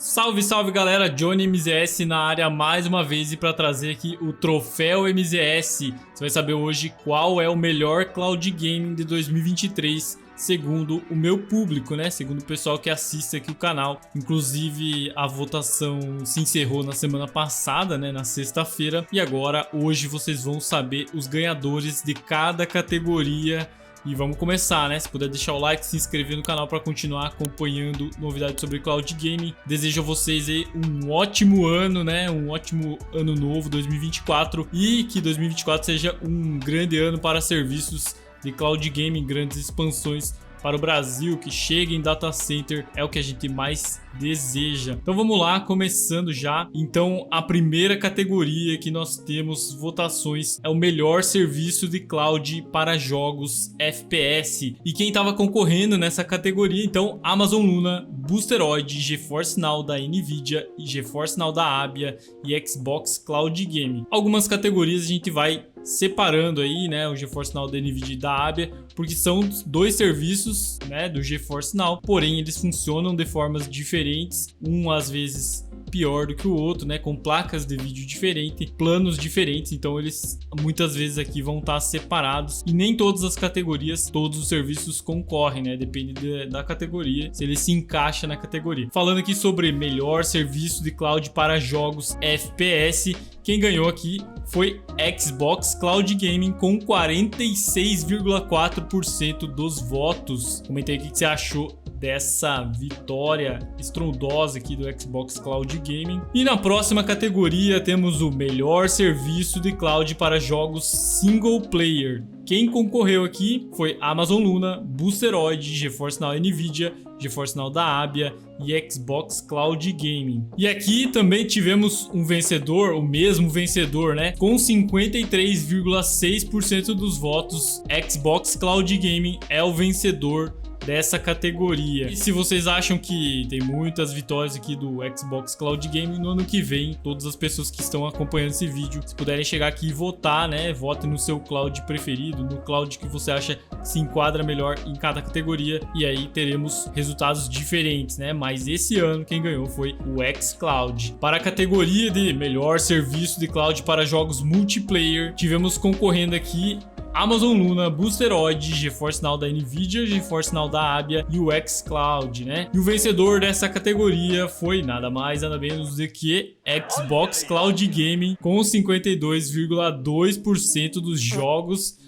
Salve, salve galera, Johnny MZS na área mais uma vez e para trazer aqui o troféu MZS. Você vai saber hoje qual é o melhor cloud gaming de 2023, segundo o meu público, né? Segundo o pessoal que assiste aqui o canal. Inclusive a votação se encerrou na semana passada, né? Na sexta-feira. E agora, hoje, vocês vão saber os ganhadores de cada categoria. E vamos começar, né? Se puder deixar o like, se inscrever no canal para continuar acompanhando novidades sobre cloud gaming. Desejo a vocês aí um ótimo ano, né? Um ótimo ano novo, 2024. E que 2024 seja um grande ano para serviços de cloud gaming, grandes expansões para o Brasil, que chegue em data center, é o que a gente mais deseja. Então vamos lá, começando já. Então a primeira categoria que nós temos votações é o melhor serviço de cloud para jogos FPS. E quem estava concorrendo nessa categoria, então, Amazon Luna, Boosteroid, GeForce Now da Nvidia, GeForce Now da Abia e Xbox Cloud Gaming. Algumas categorias a gente vai separando aí, né, o GeForce Now da Nvidia e da Abia, porque são dois serviços, né, do GeForce Now, porém eles funcionam de formas diferentes, um às vezes pior do que o outro, né, com placas de vídeo diferentes, planos diferentes, então eles muitas vezes aqui vão estar separados e nem todas as categorias, todos os serviços concorrem, né, depende da categoria, se ele se encaixa na categoria. Falando aqui sobre melhor serviço de cloud para jogos FPS, quem ganhou aqui foi Xbox Cloud Gaming com 46,4% dos votos. Comentei aí o que você achou dessa vitória estrondosa aqui do Xbox Cloud Gaming. E na próxima categoria temos o melhor serviço de cloud para jogos single player. Quem concorreu aqui foi Amazon Luna, Boosteroid, GeForce Now Nvidia, GeForce Now da Abia e Xbox Cloud Gaming. E aqui também tivemos um vencedor, o mesmo vencedor, né? Com 53,6% dos votos, Xbox Cloud Gaming é o vencedor dessa categoria. E se vocês acham que tem muitas vitórias aqui do Xbox Cloud Gaming, no ano que vem, todas as pessoas que estão acompanhando esse vídeo, se puderem chegar aqui e votar, né? Vote no seu cloud preferido, no cloud que você acha que se enquadra melhor em cada categoria, e aí teremos resultados diferentes, né? Mas esse ano quem ganhou foi o xCloud. Para a categoria de melhor serviço de cloud para jogos multiplayer, tivemos concorrendo aqui Amazon Luna, Boosteroid, GeForce Now da Nvidia, GeForce Now da Abia e o xCloud, né? E o vencedor dessa categoria foi nada mais, nada menos do que Xbox Cloud Gaming, com 52,2% dos jogos,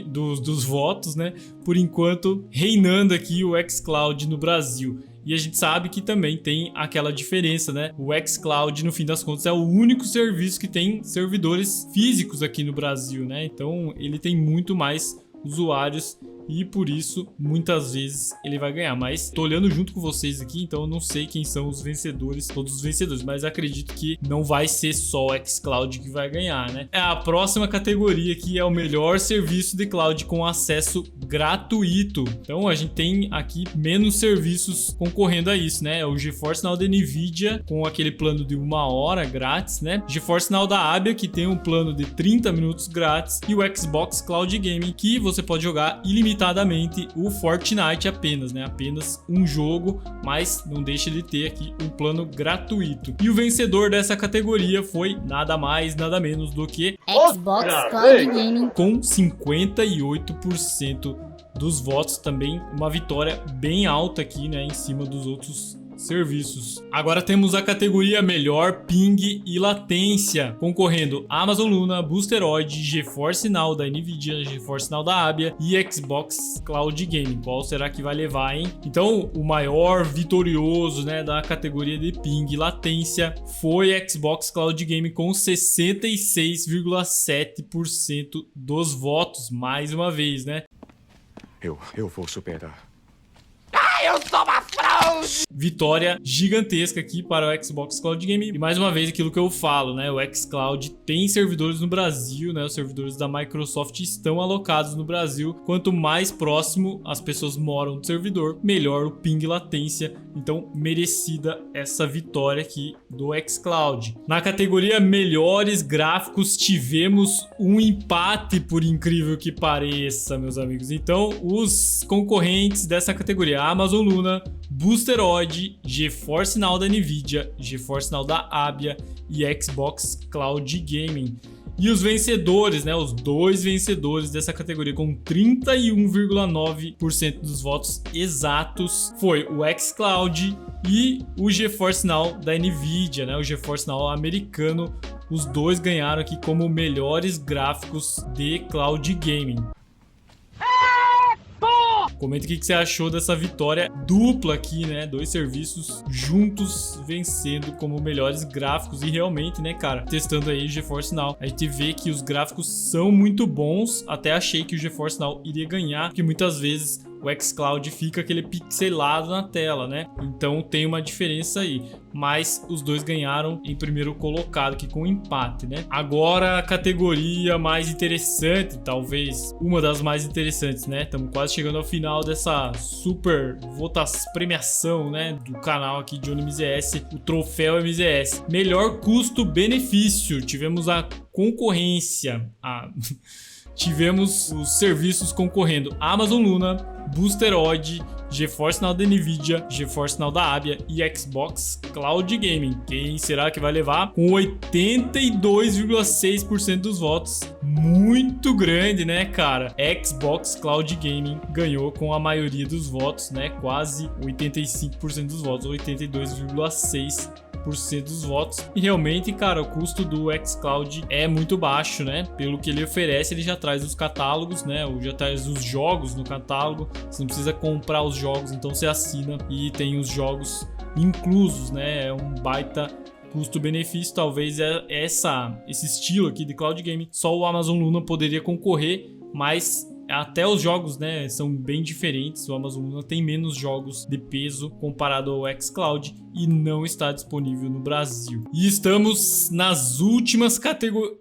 dos votos, né? Por enquanto, reinando aqui o xCloud no Brasil. E a gente sabe que também tem aquela diferença, né? O xCloud, no fim das contas, é o único serviço que tem servidores físicos aqui no Brasil, né? Então, ele tem muito mais usuários e por isso muitas vezes ele vai ganhar. Mas tô olhando junto com vocês aqui, então eu não sei quem são os vencedores, todos os vencedores, mas acredito que não vai ser só o xCloud que vai ganhar, né? A próxima categoria aqui é o melhor serviço de cloud com acesso gratuito. Então a gente tem aqui menos serviços concorrendo a isso, né? O GeForce Now da Nvidia com aquele plano de 1 hora grátis, né? GeForce Now da Abia, que tem um plano de 30 minutos grátis, e o Xbox Cloud Gaming, que você pode jogar ilimitadamente o Fortnite apenas, né? Apenas um jogo, mas não deixa de ter aqui um plano gratuito. E o vencedor dessa categoria foi nada mais, nada menos do que Xbox Cloud Gaming, com 58% dos votos, também uma vitória bem alta aqui, né? Em cima dos outros serviços. Agora temos a categoria melhor ping e latência, concorrendo Amazon Luna, Boosteroid, GeForce Now da Nvidia, GeForce Now da Abia e Xbox Cloud Gaming. Qual será que vai levar, hein? Então, o maior vitorioso, né, da categoria de ping e latência foi Xbox Cloud Gaming com 66,7% dos votos, mais uma vez, né? Eu vou superar. eu sou uma fraude! Vitória gigantesca aqui para o Xbox Cloud Gaming. E mais uma vez aquilo que eu falo, né? O xCloud tem servidores no Brasil, né? Os servidores da Microsoft estão alocados no Brasil. Quanto mais próximo as pessoas moram do servidor, melhor o ping e latência. Então, merecida essa vitória aqui do xCloud. Na categoria melhores gráficos, tivemos um empate, por incrível que pareça, meus amigos. Então, os concorrentes dessa categoria, Amazon Luna, Boosteroid, GeForce Now da Nvidia, GeForce Now da Abia e Xbox Cloud Gaming. E os vencedores, né, os dois vencedores dessa categoria com 31,9% dos votos exatos foi o xCloud e o GeForce Now da Nvidia, né, o GeForce Now americano. Os dois ganharam aqui como melhores gráficos de cloud gaming. Comenta o que você achou dessa vitória dupla aqui, né? Dois serviços juntos vencendo como melhores gráficos. E realmente, né, cara, testando aí o GeForce Now, a gente vê que os gráficos são muito bons. Até achei que o GeForce Now iria ganhar, porque muitas vezes o xCloud fica aquele pixelado na tela, né? Então tem uma diferença aí. Mas os dois ganharam em primeiro colocado aqui com empate, né? Agora a categoria mais interessante, talvez uma das mais interessantes, né? Estamos quase chegando ao final dessa super premiação, né? Do canal aqui de MZS, o troféu MZS. Melhor custo-benefício. Tivemos a concorrência, tivemos os serviços concorrendo: Amazon Luna, Boosteroid, GeForce Now da Nvidia, GeForce Now da Abia e Xbox Cloud Gaming. Quem será que vai levar? Com 82,6% dos votos. Muito grande, né, cara? Xbox Cloud Gaming ganhou com a maioria dos votos, né? Quase 85% dos votos, 82,6% dos votos. E realmente, cara, o custo do xCloud é muito baixo, né? Pelo que ele oferece, ele já traz os catálogos, né? Ou já traz os jogos no catálogo. Você não precisa comprar os jogos, então você assina e tem os jogos inclusos, né? É um baita custo-benefício. Talvez esse estilo aqui de cloud gaming só o Amazon Luna poderia concorrer, mas até os jogos, né, são bem diferentes. O Amazon Luna tem menos jogos de peso comparado ao xCloud e não está disponível no Brasil. E estamos nas últimas categorias.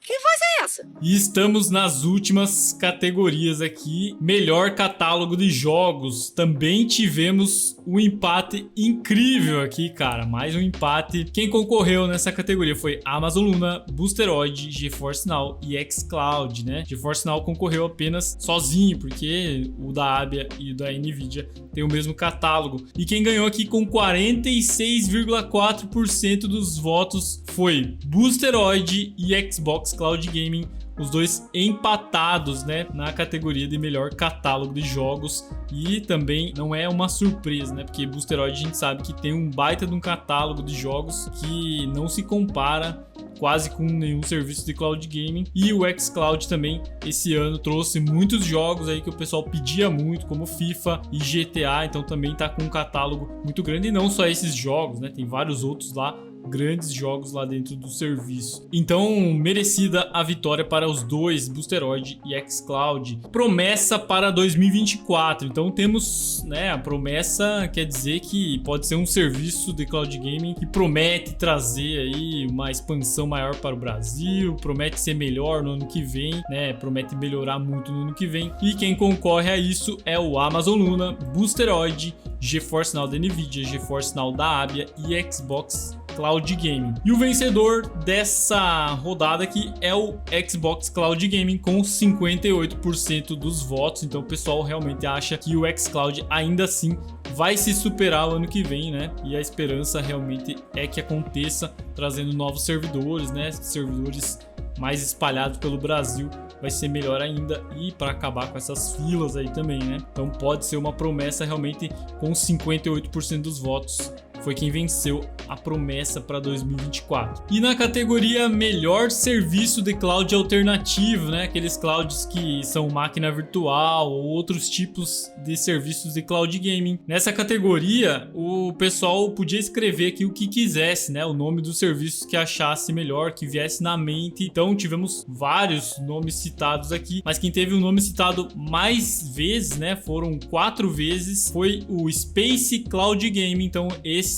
Que voz é essa? E estamos nas últimas categorias aqui. Melhor catálogo de jogos. Também tivemos um empate incrível aqui, cara. Mais um empate. Quem concorreu nessa categoria foi Amazon Luna, Boosteroid, GeForce Now e xCloud, né? GeForce Now concorreu apenas sozinho, porque o da Abia e o da Nvidia tem o mesmo catálogo. E quem ganhou aqui com 46,4% dos votos foi Boosteroid e Xbox Cloud Gaming, os dois empatados, né, na categoria de melhor catálogo de jogos. E também não é uma surpresa, né, porque Boosteroid a gente sabe que tem um baita de um catálogo de jogos que não se compara quase com nenhum serviço de cloud gaming. E o xCloud também esse ano trouxe muitos jogos aí que o pessoal pedia muito, como FIFA e GTA, então também tá com um catálogo muito grande. E não só esses jogos, né, tem vários outros lá, grandes jogos lá dentro do serviço. Então, merecida a vitória para os dois, Boosteroid e xCloud. Promessa para 2024. Então temos, né, a promessa quer dizer que pode ser um serviço de cloud gaming que promete trazer aí uma expansão maior para o Brasil, promete ser melhor no ano que vem, né, promete melhorar muito no ano que vem. E quem concorre a isso é o Amazon Luna, Boosteroid, GeForce Now da Nvidia, GeForce Now da Abia e Xbox Cloud Gaming. E o vencedor dessa rodada aqui é o Xbox Cloud Gaming com 58% dos votos. Então o pessoal realmente acha que o xCloud ainda assim vai se superar o ano que vem, né? E a esperança realmente é que aconteça, trazendo novos servidores, né? Servidores mais espalhados pelo Brasil, vai ser melhor ainda. E para acabar com essas filas aí também, né? Então pode ser uma promessa realmente. Com 58% dos votos foi quem venceu a promessa para 2024. E na categoria melhor serviço de cloud alternativo, né? Aqueles clouds que são máquina virtual ou outros tipos de serviços de cloud gaming. Nessa categoria, o pessoal podia escrever aqui o que quisesse, né? O nome dos serviços que achasse melhor, que viesse na mente. Então tivemos vários nomes citados aqui, mas quem teve o nome citado mais vezes, né? Foram 4 vezes, foi o Space Cloud Gaming. Então esse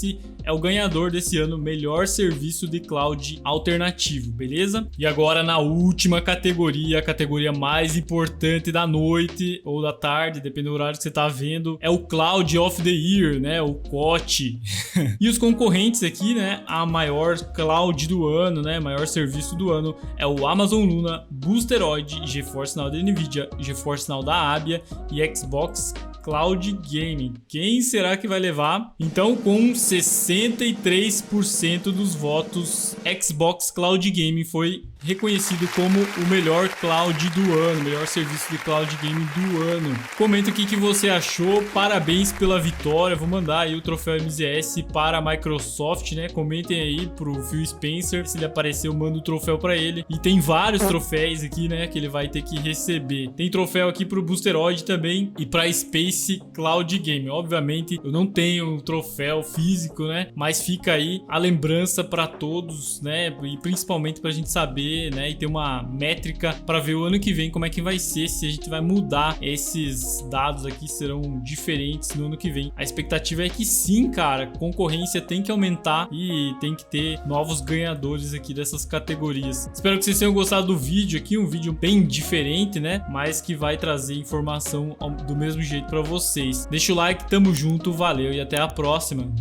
é o ganhador desse ano, melhor serviço de cloud alternativo, beleza? E agora na última categoria, a categoria mais importante da noite ou da tarde, depende do horário que você tá vendo, é o Cloud of the Year, né? O COT. E os concorrentes aqui, né? A maior cloud do ano, né? Maior serviço do ano é o Amazon Luna, Boosteroid, GeForce Now da Nvidia, GeForce Now da Abia e Xbox Cloud Gaming. Quem será que vai levar? Então, com 63% dos votos, Xbox Cloud Gaming foi reconhecido como o melhor cloud do ano, melhor serviço de cloud gaming do ano. Comenta o que você achou, parabéns pela vitória, vou mandar aí o troféu MZS para a Microsoft, né? Comentem aí pro Phil Spencer, se ele aparecer eu mando o troféu para ele. E tem vários troféus aqui, né, que ele vai ter que receber. Tem troféu aqui pro Boosteroid também e para Space Cloud Gaming. Obviamente eu não tenho um troféu físico, né? Mas fica aí a lembrança para todos, né? E principalmente pra gente saber, né, e ter uma métrica para ver o ano que vem como é que vai ser, se a gente vai mudar esses dados aqui, serão diferentes no ano que vem. A expectativa é que sim, cara, concorrência tem que aumentar e tem que ter novos ganhadores aqui dessas categorias. Espero que vocês tenham gostado do vídeo aqui, um vídeo bem diferente, né, mas que vai trazer informação do mesmo jeito para vocês. Deixa o like, tamo junto, valeu e até a próxima.